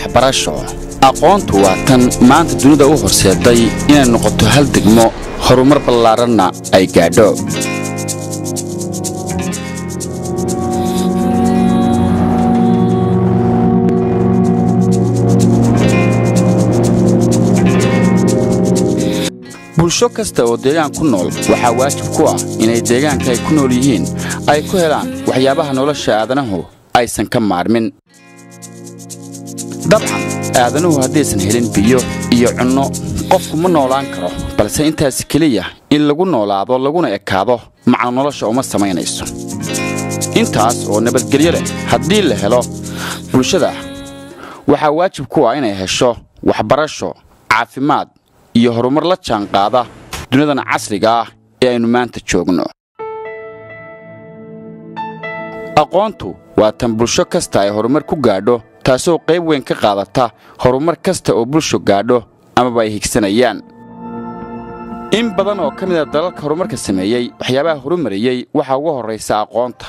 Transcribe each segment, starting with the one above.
waxbarasho. Aqoontu waa tan maanta dunida u horseeday inay noqoto hal degmo horumar ballaaranna ay gaadho. bulsho kasta oo deegaan ku nool waxaa waajib ku ah inay deegaanka ay ku nool yihiin ay ku helaan waxyaabaha nolosha aadanahu aysan ka maarmin. dabcan aadanuhu haddaysan helin biyo iyo cunno qofku ma noolaan karo, balse intaas keliya in lagu noolaado laguna ekaado macno nolosha uma samaynayso. intaas oo nabadgelyo leh haddii la helo bulshada waxaa waajib ku ah inay hesho waxbarasho, caafimaad iyo horumar la jaan qaada dunidan casriga ah ee aynu maanta joogno. aqoontu waa tan bulsho kasta ay horumar ku gaadho, taasoo qayb weyn ka qaadata horumar kasta oo bulsho gaadho amaba ay higsanayaan. in badan oo ka mid ah dalalka horumarka sameeyey waxyaabaha horumariyey waxaa ugu horraysa aqoonta.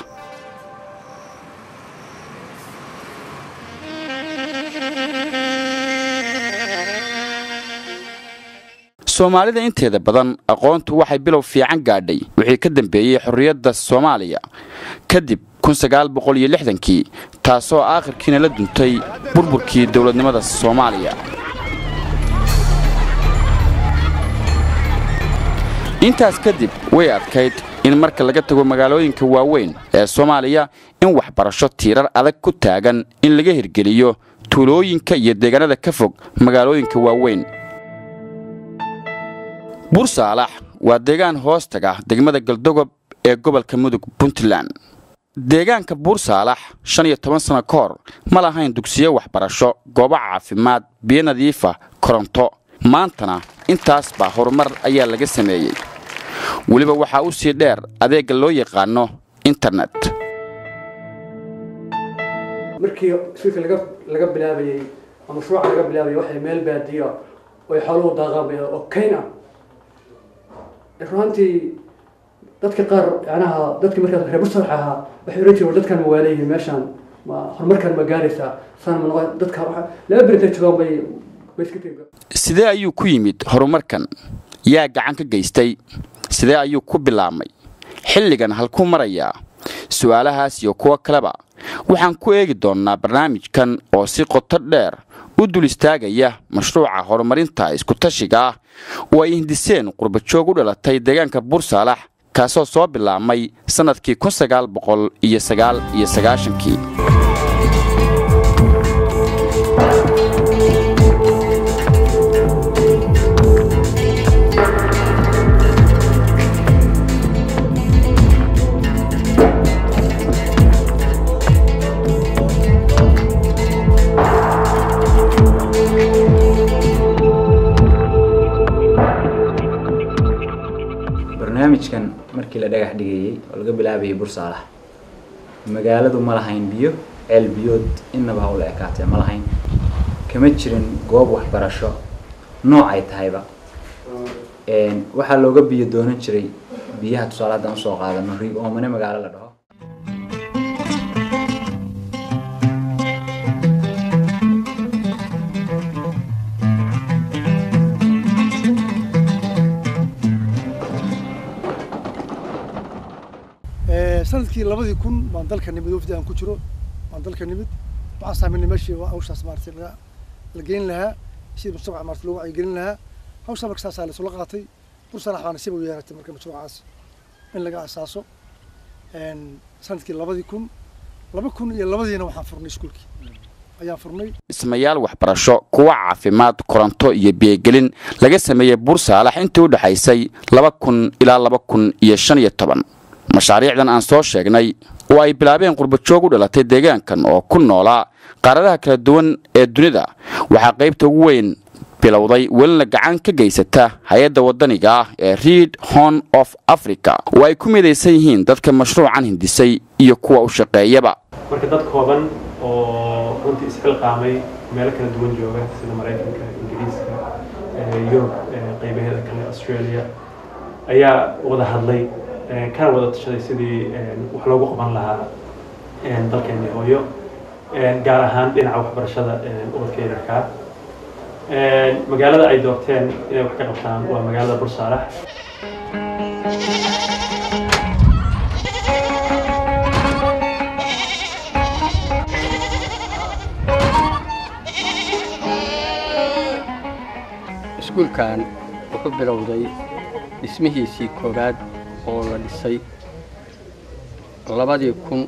soomaalida inteeda badan aqoontu waxay bilow fiican gaadhay wixii ka dambeeyey xorriyadda Soomaaliya kadib 1960kii, taasoo aakhirkiina la duntay burburkii dawladnimada Soomaaliya. intaas kadib way adkayd in marka laga tago magaalooyinka waaweyn ee Soomaaliya in waxbarasho tiirar adag ku taagan in laga hirgeliyo tuulooyinka iyo deegaanada ka fog magaalooyinka waaweyn. Buursaalax waa deegaan hoostaga degmada Galdogob ee gobolka Mudug, Puntland. deegaanka Buursaalax 15 sano ka hor ma lahayn dugsiyo waxbarasho, goobo caafimaad, biyo nadiif ah, koronto. maantana intaas baa horumar ayaa laga sameeyey. waliba waxaa u sii dheer adeegga loo yaqaano internet. markii shirka laga bilaabayay ama mashruuca laga bilaabayay waxay meel baadiyo oo xooluhu daaqaabay oo kayna runtii dadka qaar yanaha dadka markaa reer Buursaalax ahaa waxay rajeen dadkan magaalada meeshan ma horumarkan magaalada san ma dadka laba birinta joogan bay sidee ayuu ku yimid horumarkan? yaa gacan ka geystay? sidee ayuu ku bilaabmay? xilligan halku marayaa? su'aalahaas iyo kuwa kaleba waxaan ku eegi doonaa barnaamijkan oo si qoto dheer u dul istaagaya mashruuca horumarinta isku tashiga ah oo ay hindiseen qurba joog u dhalatay deegaanka Buursaalax kaasoo soo bilaabmay sanadkii 1999kii. barnaamijkan markii la dhagax dhigayay oo laga bilaabay Buursaalax magaaladu ma lahayn biyo, ceel biyood inaba hawla ekaatay ma lahayn, kama jirin goob waxbarasho nooc ay tahayba. waxaa looga biyo doonan jiray biyaha tusaaladan soo qaadano riig oo mane magaalo la dhaho. sanadkii 2000 baan dalka nimid wafdi aan ku jiro baan dalka nimid waxaan saameynay meeshii hawshaas maartay la geyn lahaa si mustaqbal maartay loo wacyi gelin lahaa. hawsha markaas la soo qaatay Buursaalax baan si u yeeratay marka mashruucaas in laga asaaso sanadkii 2002 waxaan furnay iskuulkii ayaan furnay. dhismayaal waxbarasho, kuwa caafimaad, koronto iyo biyogelin laga sameeyay Buursaalax intii u dhaxaysay 2000 ilaa 2015. mashaariicdan aan soo sheegnay oo ay bilaabeen qurba joog u dhalatay deegaankan oo ku noolaa qaaradaha kala duwan ee dunida waxaa qaybta ugu weyn bilowday welna gacan ka geysata hay'adda wadaniga ah ee Red Horn of Africa oo ay ku midaysan yihiin dadka mashruucan hindisay iyo kuwa u shaqeeyaba. marka dad kooban oo runtii isxilqaamay meel kala duwan jooga sida Mareykanka, Ingiriiska, Yurub, qaybaheeda kale Australia ayaa wada hadlay كان وضع تشري سيدي وحلو قبل لها dalkeena hooyo gaar ahaan dhinaca waxbarashada ubadka yararkaa magaalada ay doorteen inay wax ka qabtaan waa magaalada Bursaalax. iskuulkan wuxuu bilowday dhismihiisii koowaad oo la dhisay 2000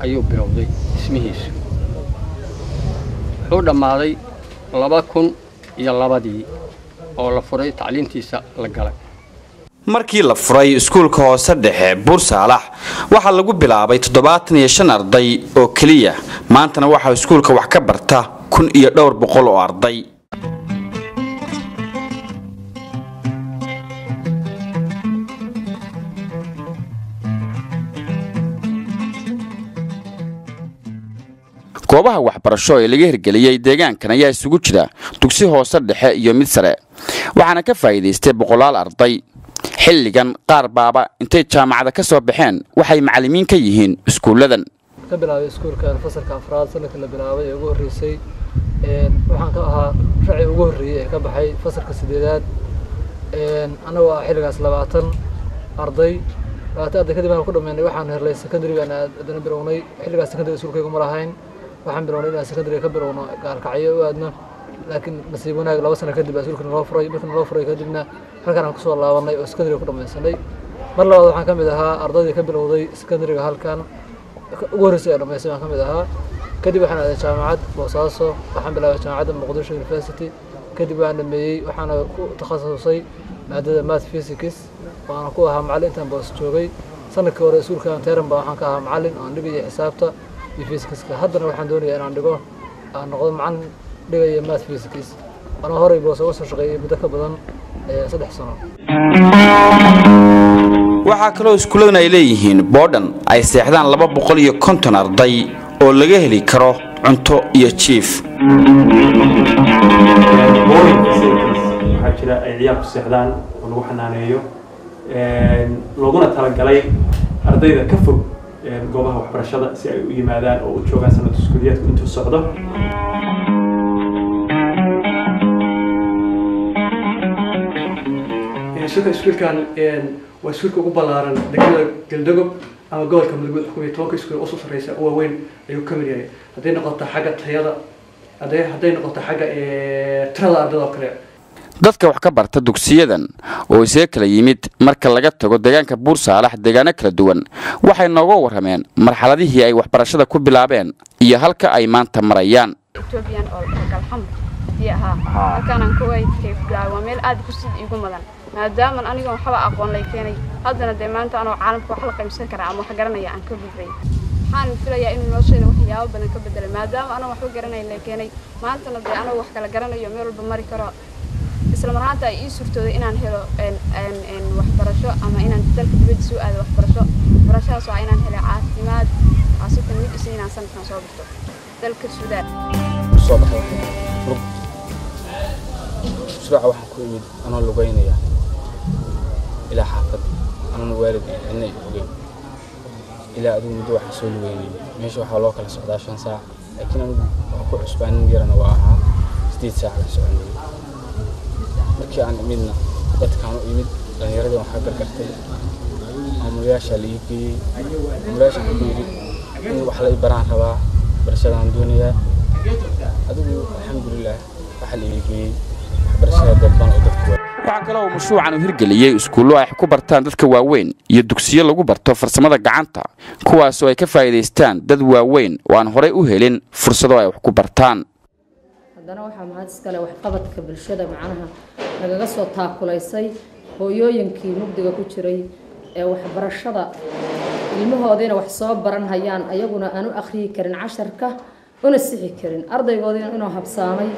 ayuu bilowday dhismihiisu wuxuu dhammaaday 2002 oo la furay tacliintiisa la galay. markii la furay iskuulka hoose dhexe Bursaalax waxa lagu bilaabay 75 arday oo kaliya maantana waxa iskuulka wax ka barta 1200 oo arday. goobaha waxbarasho ee laga hirgeliyay deegaankan ayaa isugu jira dugsi hoose dhexe iyo mid sare waxaana ka faa'iideystay boqolaal arday. xilligan qaar baaba intay jaamacada ka soo baxeen waxay macallimiin ka yihiin iskuuladan. ka bilaabay iskuulkan fasalka afraad sanadka la bilaabay ee ugu horeysay waxaan ka ahaa racay ugu horeeyay ee ka baxay fasalka 8aad anagu xilligaas 20 arday kadib aan ku dhameynay waxaan helay secondary aan adana bilownay xilligaas secondary iskuulkaygu ma lahayn waxaan bilownay inaan secondary ka bilowno gaalkacyo u aadno laakiin nasiib wanaag 2 sano kadib iskuulkan loo furay markii loo furay kadibna halkaan aan ku soo laabanay oo secondary ku dhameysanay mar labaad waxaan ka mid ahaa ardaydii ka bilowday secondary-ga halkaan ugu horeysay dhameysay aan ka mid ahaa kadib waxaan aaday jaamacad Boosaaso waxaan bilaabay jaamacadda Muqdisho University kadib waan dhameeyay waxaan ku takhasusay maadada math physics waxaan ku ahaa macallin intaan boos joogay sanadkii hore iskuulkan Teeranba waxaan ka ahaa macallin aan dhigay xisaabta iyo physics haddana waxaan doonayaa inaan dhigo aan noqdo macallin dhigay math physics ana horey boos uga soo shaqeeyay muddo ka badan 3 sano. waxaa kaloo iskuuladan ay leeyihiin boodhan ay seexdaan 250 arday oo laga heli karo cunto iyo jiif. waxaa jira ay ciyaar ku seexdaan oo lagu xanaaneeyo looguna talagalay ardayda ka fog goobaha waxbarashada si ay u yimaadaan oo u joogaan sanad iskuuliyeedku intuu socdo. iskuulkan waa iskuulka ugu ballaaran degmada Galdogob ama gobolka Mudug xukuumiyad 10 iskuul oo soo sareysa oo weyn ayuu ka mid yahay haday noqoto xagga tayada haday noqoto xagga tirada ardayda kale. dadka wax ka barta dugsiyadan oo isee kala yimid marka laga tago deegaanka Bursaalax deegaano kala duwan waxay nooga warrameen marxaladihii ay waxbarashada ku bilaabeen iyo halka ay maanta marayaan. Ethiopian oo kalxam halkaan aan Kuwait ka bilaabay meel aad ku sid igu madan maadaama aniga waxba aqoon lay keenay haddana de maanta anoo caalamka wax la qaybsan kara ama wax garanaya aan ka gudbay waxaan filayaa in noloshayda waxyaabo badan ka bedelay maadaama anoo wax garanay lay keenay maantana de anoo wax kala garanayo meel walba mari karo isla marhaanta ay ii suurtooday inaan helo waxbarasho ama inaan dalka dibadda soo aado waxbarashadaas waa inaan helo caafimaad xaasatan mid isii inaan sanadkan soo barto dalka Suudaan soo baxay شرع واحد كويد أنا لقيني إلى حافظ أنا والد إني فوقين إلى أدون مدوح حصول ويني ماشي وحلاك على 11 ساعة لكن أنا أكو عسبان ندير أنا وراها 6 ساعة لسعودي مركي عن منا بس كانوا يمد لأن يردون حق الكرتين أمرياش اللي في أمرياش كبير وحلا يبران ربا برشلونة عن دنيا أدون الحمد لله وحلا في waxaa kaloo mashruucan u hirgeliyay iskuulo ay ku bartaan dadka waaweyn iyo dugsiyo lagu barto farsamada gacanta kuwaas oo ay ka faa'iideystaan dad waaweyn oo aan horey u helin fursado ay wax ku bartaan. haddana waxaa mahad iskale waxqabadka bulshada macnaha lagaga soo taakulaysay hooyooyinkii mugdiga ku jiray ee waxbarashada ilmahoodina wax soo baran hayaan ayaguna aan u akhriyi karin casharka una sixi karin ardaygoodina inuu habsaamay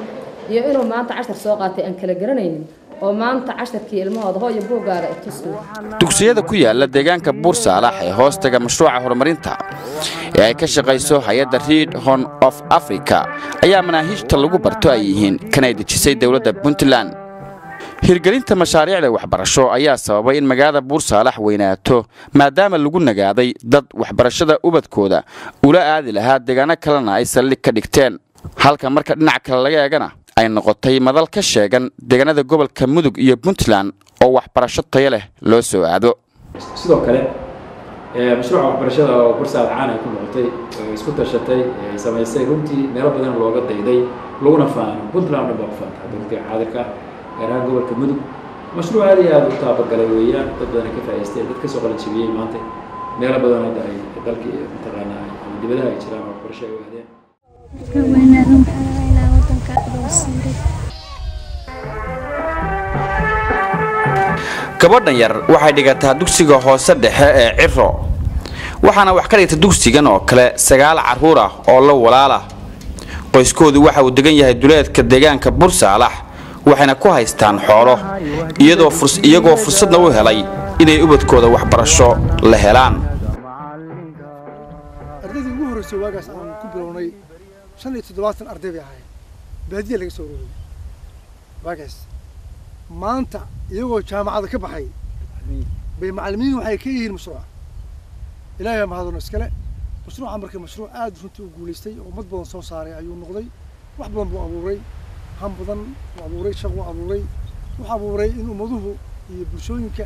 iyo inuu maanta cashar soo qaatay aan kala garanaynin oo maanta casharkii ilmahooda hooyo buugaaga ay tusay. dugsiyada ku yaala deegaanka Bursaalax ee hoostaga mashruuca horumarinta ee ay ka shaqeyso hay'adda Red Horn of Africa ayaa manaahijta lagu barto ay yihiin kan ay dejisay dawladda Puntland. hirgelinta mashaariicda waxbarasho ayaa sababay in magaalada Buursaalax weynaato maadaama lagu nagaaday dad waxbarashada ubadkooda ula aadi lahaa deegaano kalena ay saldhig ka dhigteen halka marka dhinac kale laga eegana ay noqotay madal ka sheegan deegaanada gobolka Mudug iyo Puntland oo waxbarasho tayo leh loo soo aado sidoo kale mashruuca waxbarashada oo Buursaalax caan ay ku noqotay isku tashatay samaysay runtii meelo badan looga dayday laguna faano Puntland oo baqfanta dadka caadirka gaar gobolka Mudug mashruuc aad iyo aad u taabagalay weeyaan dad badan ka faa'iideystay dad ka soo qalan jibiyay maanta meelo badan oo ay dalkii intaqaana ama dibadaha ay jiraan waxbarasho ay wadeen كونادهم حلوين وطنك أدوسيري gabadhan yar waxay dhigataa dugsiga hoose dhexe ee Ciro waxaana wax ka dhigtay dugsigan oo kale 9 caruur ah oo la walaala qoyskoodu waxa uu degan yahay duleedka deegaanka Buursaalax waxayna ku haystaan xoolo iyagoo fursadna u helay inay ubadkooda waxbarasho la helaan ardayda ugu horeysay waagaas aan ku bilownay 75 arday bay ahaayeen baadiye laga soo ururiyay waagaas maanta iyagoo jaamacada ka baxay bay macallimiin waxay ka yihiin mashruuc ilaahay ma hadano iskale mashruuca markii mashruuc aad runtii u guuleystay oo mad badan soo saaray ayuu noqday wax badan buu abuuray han badan buu abuuray shaqo abuuray waxa abuuray in umaduhu iyo bulshooyinka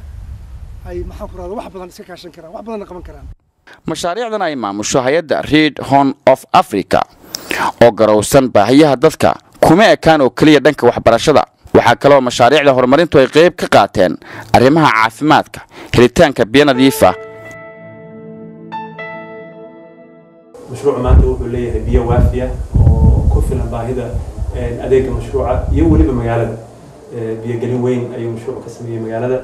ay maxaan ku raadaan wax badan iska kaashan karaan wax badan qaban karaan mashaariicdan ay maamusho hay'adda Red Horn of Africa oo garowsan baahiyaha dadka kuma ekaan oo kaliya dhanka waxbarashada waxa kale oo mashaariicda horumarintu ay qayb ka qaateen arrimaha caafimaadka helitaanka biyo nadiif ah mashruuca maanta wuxuu leeyahay biyo waafi ah oo ku filan baahida adeega mashruuca iyo waliba magaalada biyo gelin weyn ayuu mashruucu ka sameeyay magaalada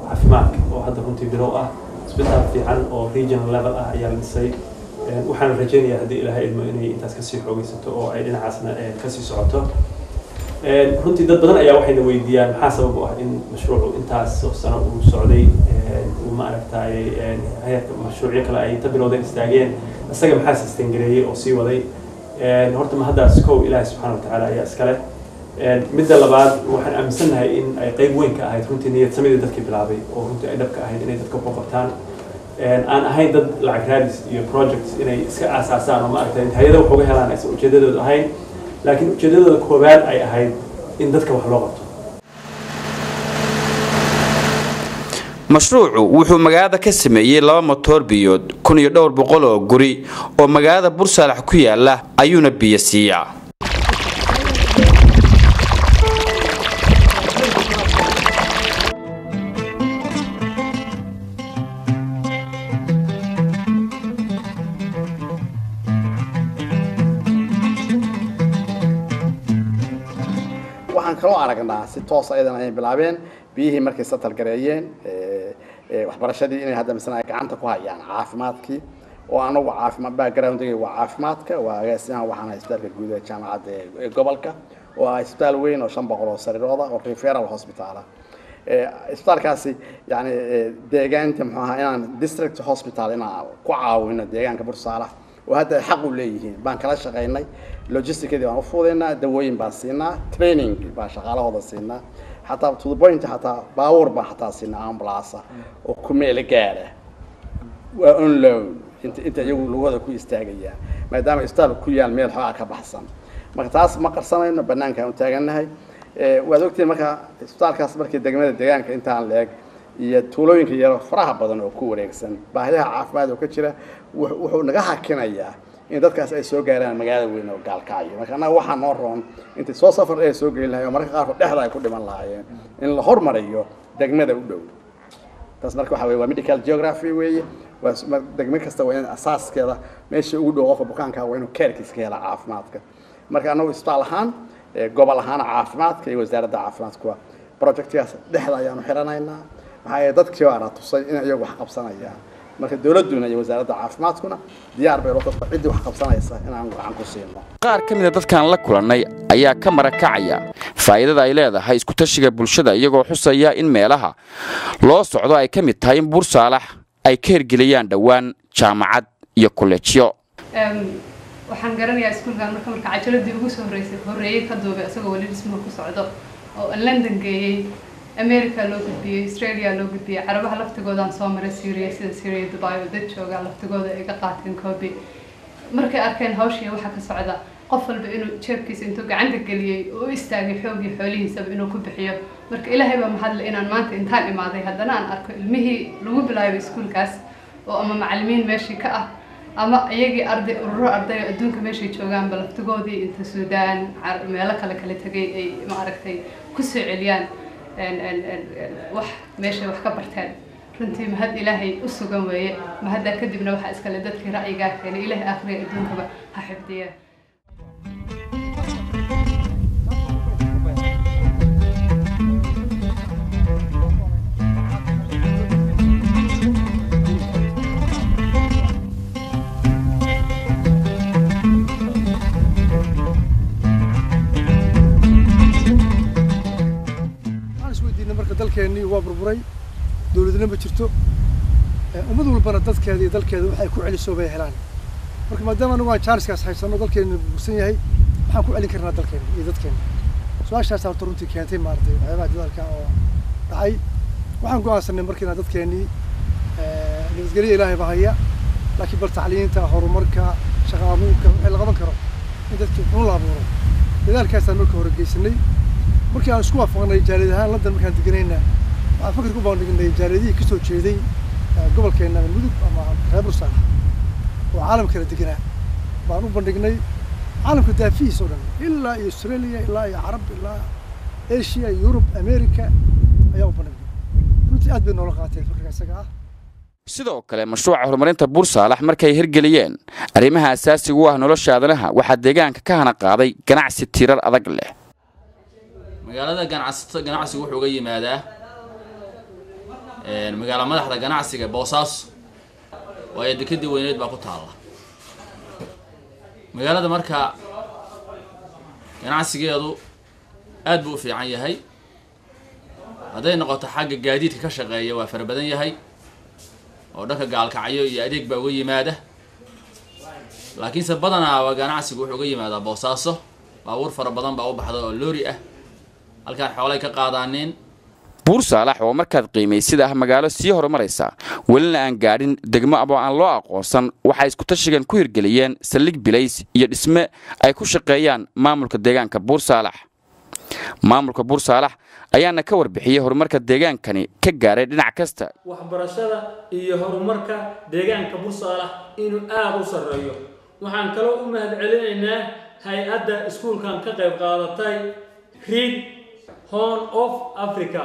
caafimaadka oo hadda runtii bilow ah isbitaal fiican oo regional level ah ayaa la dhisay waxaan rajaynayaa haddii ilaahay idmo inay intaas kasii xoogaysato oo ay dhinacaasna kasii socoto runtii dad badan ayaa waxayna weydiiyaan maxaa sabab u ah in mashruucu intaas sano uu socday uu ma aragtay hay'adka mashruucyo kale ay ta bilowdeen istaageen isaga maxaa sisteen gareeyay oo sii waday horta ma haddaas kow ilaahay subxaanahu wa tacaala ayaa iskale midda labaad waxaan aaminsanahay in ay qayb weyn ka ahayd runtii niyad samida dadkii bilaabay oo runtii ay dhabka ahayd inay dadka ku qabtaan aan ahayn dad lacag raadis iyo projects inay iska aasaasaan oo ma aragtay hay'adaha wax uga helaan aysan ujeedadoodu ahayn laakiin ujeedadooda koowaad ay ahayd in dadka wax loo qabto mashruucu wuxuu magaalada ka sameeyay 2 motor biyood 1200 oo guri oo magaalada Buursaalax ku yaala ayuuna biyo siiyaa waxaan kaloo aragnaa si toos ah ayadana ay bilaabeen biyihii markay satal gareeyeen waxbarashadii inay hadda misna ay gacanta ku hayaan caafimaadkii oo anagu caafimaad background-iga waa caafimaadka waa agaasimaha waxaan isbitaalka guud ee jaamacadda ee gobolka oo ah isbitaal weyn oo 500 oo sariirooda oo referral hospital ah isbitaalkaasi yani deegaanka muxuu ahaa inaan district hospital inaan ku caawino deegaanka Buursaalax oo hadda xaq u leeyihiin baan kala shaqeynay logistically waan u fuudeynaa dawooyin baan siinaa training baan shaqaalahooda siinaa حتى to the point حتى باور حتى سين أمبلاصة وكمل جاره وأنلو أنت يقول لغة كوي استعجية ما دام استال كوي الميل حاجة بحسن ما تعرف ما قرصنا إنه بنان كانوا تاجنا هاي وذوقتي ما استال كاسبر كده جمال الدجان كأنت عن لك يتولون كي يرى فرح بدن وكور إكسن بعدها عافماد وكتيرة ونجاح كنا إياه إن dadkaas ay soo gaaraan magaalada weyn oo gaalkaayo marka anaga waxa noo roon inta soo safar ay soo geeyeen lahayo marka qaar dhexda ay ku dhiman lahaayeen in la hormariyo degmada u dhow taas marka waxa weeye medical geography weeye waa degmo kasta waa in asaaskeeda meesha ugu dhow qofka bukaanka waa inuu keerkiisa ka helo caafimaadka marka anagu isbitaal ahaan gobol ahaan caafimaadka iyo wasaaradda caafimaadku projectkaas dhexda ayaanu xiranaynaa waxa dadkii waa tusay in iyagu wax qabsanayaan marka dawladuna iyo wasaaradda caafimaadkuna diyaar bay loo tahay cid wax qabsanaysa in aan gacan ku siino qaar kamid ah dadkan la kulanay ayaa ka marakacaya faa'iidada ay leedahay isku tashiga bulshada iyagoo xusaya in meelaha loo socdo ay kamid tahay in Buursaalax ay ka hirgeliyaan dhawaan jaamacad iyo kolleejyo waxaan garanayaa iskuulkan marka cajaladii ugu soo horeeyay ka duubay asagoo wali dhismo ku socdo oo London geeyay America loo gudbiyay Australia loo gudbiyay carabaha laftigoodan soo maray Syria sida Syria Dubai dad jooga laftigooda ay ka qaateen copy markay arkeen hawshii waxa ka socda qof walba inuu jeebkiisa intuu gacanta galiyay oo istaagay xoogii xoolihiisa inuu ku bixiyo marka Ilaahay baa mahad leh inaan maanta intaan imaaday haddana aan arko ilmihii lagu bilaabay iskuulkaas oo ama macallimiin meeshii ka ah ama iyagii ururo arday adduunka meeshii joogaan balaftigoodii inta Suudaan meelo kale tagay ay ma aragtay ku soo celiyaan wax meesha wax ka barteen runtii mahad Ilaahay u sugan weeye mahadda kadibna waxa iska le dadkii ra'yiga keenay Ilaahay aakhiriga adduunkaba ha xifdiya dalkeeni waa burburay dawladna ma jirto ummad walbana dadkeeda iyo dalkeeda waxay ku celiso bay helaan marka maadaama anagu aan jaaniskaas haysano dalkeena burbursan yahay waxaan ku celin karnaa dalkeena iyo dadkeena su'aashaas horta runtii keentay maartay waxyaabaha dadalka oo dhacay waxaan go'aansanay markiina dadkeenii nabadgelyo Ilaahay baa haya laakiin bal tacliinta horumarka shaqo abuurka wixii la qaban karo in dadku ku laaburo dadaalkaasaan markii hore geysanay markii aan isku waafaqnay jaaliyadaha London markaan deganayna waxaan fikir ku baandhignay jaaliyadihii ka soo jeeday gobolkeena Mudug ama reer Bursaan oo caalamka kala deganaa baan u bandhignay caalamka daafiis oo dhan ilaa Australia ilaa Carab ilaa Asia Europe America ayaa u bandhignay runtii aad bay noola qaateen fikirka isaga ah sidoo kale mashruuca horumarinta Bursalax markay hirgeliyeen arrimaha asaasiga u ah nolosha aadanaha waxa deegaanka ka hana qaaday ganacsi tirar adag leh magaalada ganacsigu wuxuu uga yimaadaa magaala madaxda ganacsiga Boosaaso waa dekedii weyneed baa ku taala magaalada marka ganacsigeedu aad buu u fiican yahay haday noqoto xagga gaadiidka ka shaqeeya waa fara badan yahay oo dhanka gaalkacyo iyo adeeg baa uga yimaada laakiin se badanaa ganacsigu wuxuu uga yimaadaa Boosaaso baabuur fara badan baa u baxda oo loori ah halkaan xoolay ka qaadaaneen Bursalax oo markaad qiimaysid magaalo sii horumaraysa walina aan gaadhin degmo aba aan loo aqoonsan waxa isku tashigan ku hirgeliyeen saldhig bilays iyo dhisme ay ku shaqeeyaan maamulka deegaanka Bursalax maamulka Bursalax ayaana ka warbixiyay horumarka deegaankani ka gaaray dhinac kasta waxbarashada iyo horumarka deegaanka Bursalax inuu aad u sareeyo waxaan kale u mahad celinaynaa hay'adda iskuulkan ka qayb qaadatay Reed Horn of Africa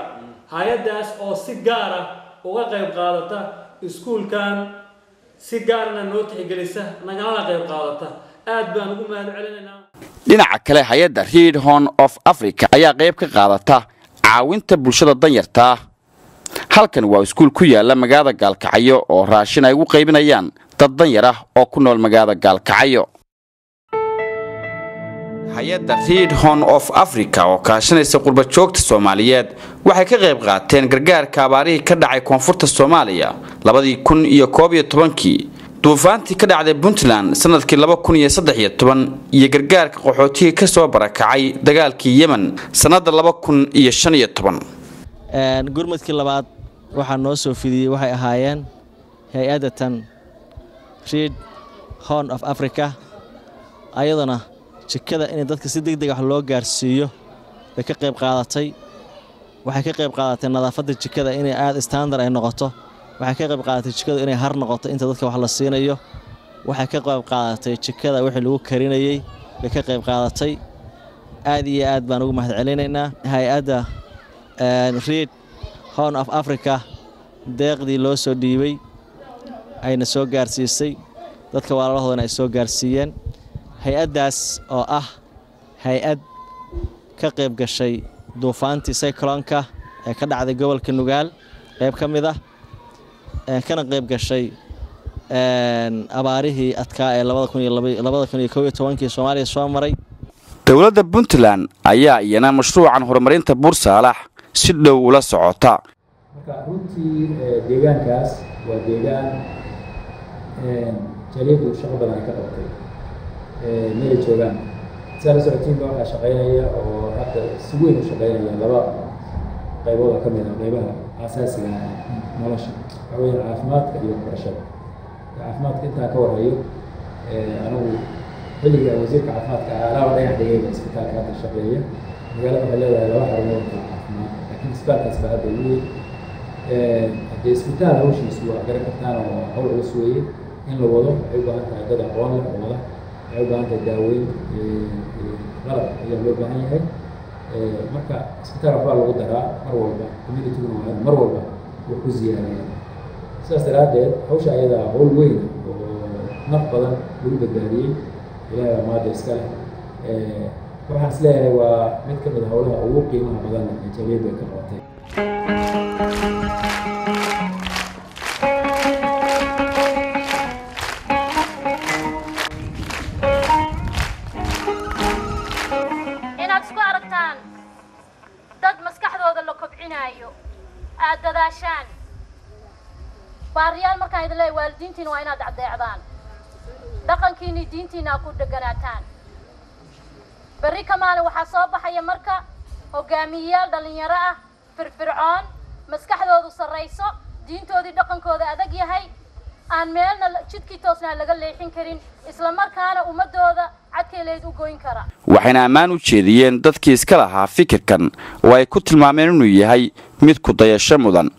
hay'adaas oo si gaar ah uga qayb qaadata iskuulkan si gaarna noo tixgelisa nagala qayb qaadata aad baan ugu mahad celinaynaa dhinaca kale hay'adda Reed Horn of Africa ayaa qayb ka qaadata caawinta bulshada danyarta halkan waa iskuul ku yaala magaalada Gaalkacyo oo raashin ay ugu qaybinayaan dad danyar ah oo ku nool magaalada Gaalkacyo hay'adda Reed Horn of Africa oo kaashanaysa qurba joogta Soomaaliyeed waxay ka qayb qaateen gargaarka abaarihii ka dhacay koonfurta Soomaaliya 2011 duufaantii ka dhacday Puntland sanadkii 2013 iyo gargaarka qaxootiga ka soo barakacay dagaalkii Yemen sanadda 2015 gurmadkii labaad waxa noo soo fidiyay waxay ahaayeen hay'adda tan Reed Horn of Africa ayadana jikada in dadka si degdeg ah loo gaarsiiyo bay ka qayb qaadatay waxay ka qayb qaadatay nadaafadda jikada inay aad standard ay noqoto waxay ka qayb qaadatay jikada inay har noqoto inta dadka wax la siinayo waxay ka qayb qaadatay jikada wixii lagu karinayay bay ka qayb qaadatay aad iyo aad baan ugu mahad celinaynaa hay'adda Reed Horn of Africa deeqdii loo soo dhiibay ayna soo gaarsiisay dadka walaalahoodana ay soo gaarsiiyeen hay'adaas oo ah hay'ad ka qayb gashay duufaantii cyclone-ka ee ka dhacday gobolka Nugaal qayb ka mid ah kana qayb gashay abaarihii adkaa ee 2012 Soomaaliya soo maray dawladda Puntland ayaa iyana mashruucan horumarinta Bursalax si dhow ula socota marka runtii deegaankaas waa deegaan jaaliyadu shaqo badan ka qabtay meel joogan سالة سعودين بقى شقينا أو حتى سوين شقينا لبا قيبوضة كمينة قيبها أساسي نولش أوين عافمات كأيو برشاد عافمات كنتها كور هيو أنا اللي وزير عافمات كألا ولا يحدي إسبتال كانت الشقية قال لهم لا لا واحد من عافمات لكن إسبتال كسبها بالليل إسبتال هو شيء سوا قريب كتانا هو سوي إن لو وضع يبقى أنت عدد أقوال ولا يبقى أنت الداوين غلط اللي لو بهاي هاي marka isbitaal waxaa lagu daraa mar walba community mar walba wuu ku ziyaaraya sidaas daraadeed hawsha ayada hawl weyn oo naf badan lagu badbaadiyey ilaahay maada iska leh waxaan isleeyahay waa mid ka mid ah hawlaha ugu qiimaha badan ee jaaliyadda ka qabatay داداشان باريال markaan idin leeyahay waalidiintiina waa inaad caddeecdaan dhaqankiina diintiina ku dhaganaataan bari kamaal waxa soo baxaya marka hogaamiyayaal dhalinyaro ah firfircoon maskaxdoodu sareyso diintoodii dhaqankooda adag yahay aan meelna jidkii toosnaa laga leexin karin isla markaana ummadooda cadkeeleed u goyn kara waxayna ammaan u jeediyeen dadkii iska lahaa fikirkan oo ay ku tilmaameen inuu yahay mid ku dayasho mudan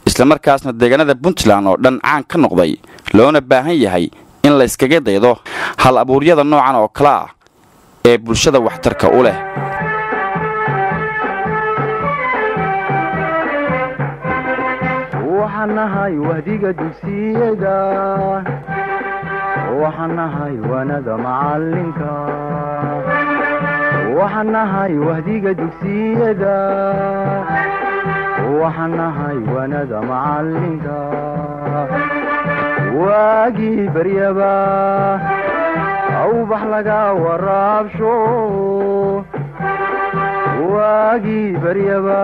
isla markaasna deegaanada Puntland oo dhan caan ka noqday loona baahan yahay in la iskaga daydo hal abuuryada noocan oo kala ah ee bulshada waxtarka u leh waxanahay wadiga dugsiyada waxanahay wanada macalinka waxanahay wadiga dugsiyada waxanahay wanada macalinka waagii baryaba awbax laga waraabsho waagii baryaba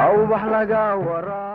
awbax laga waraabsho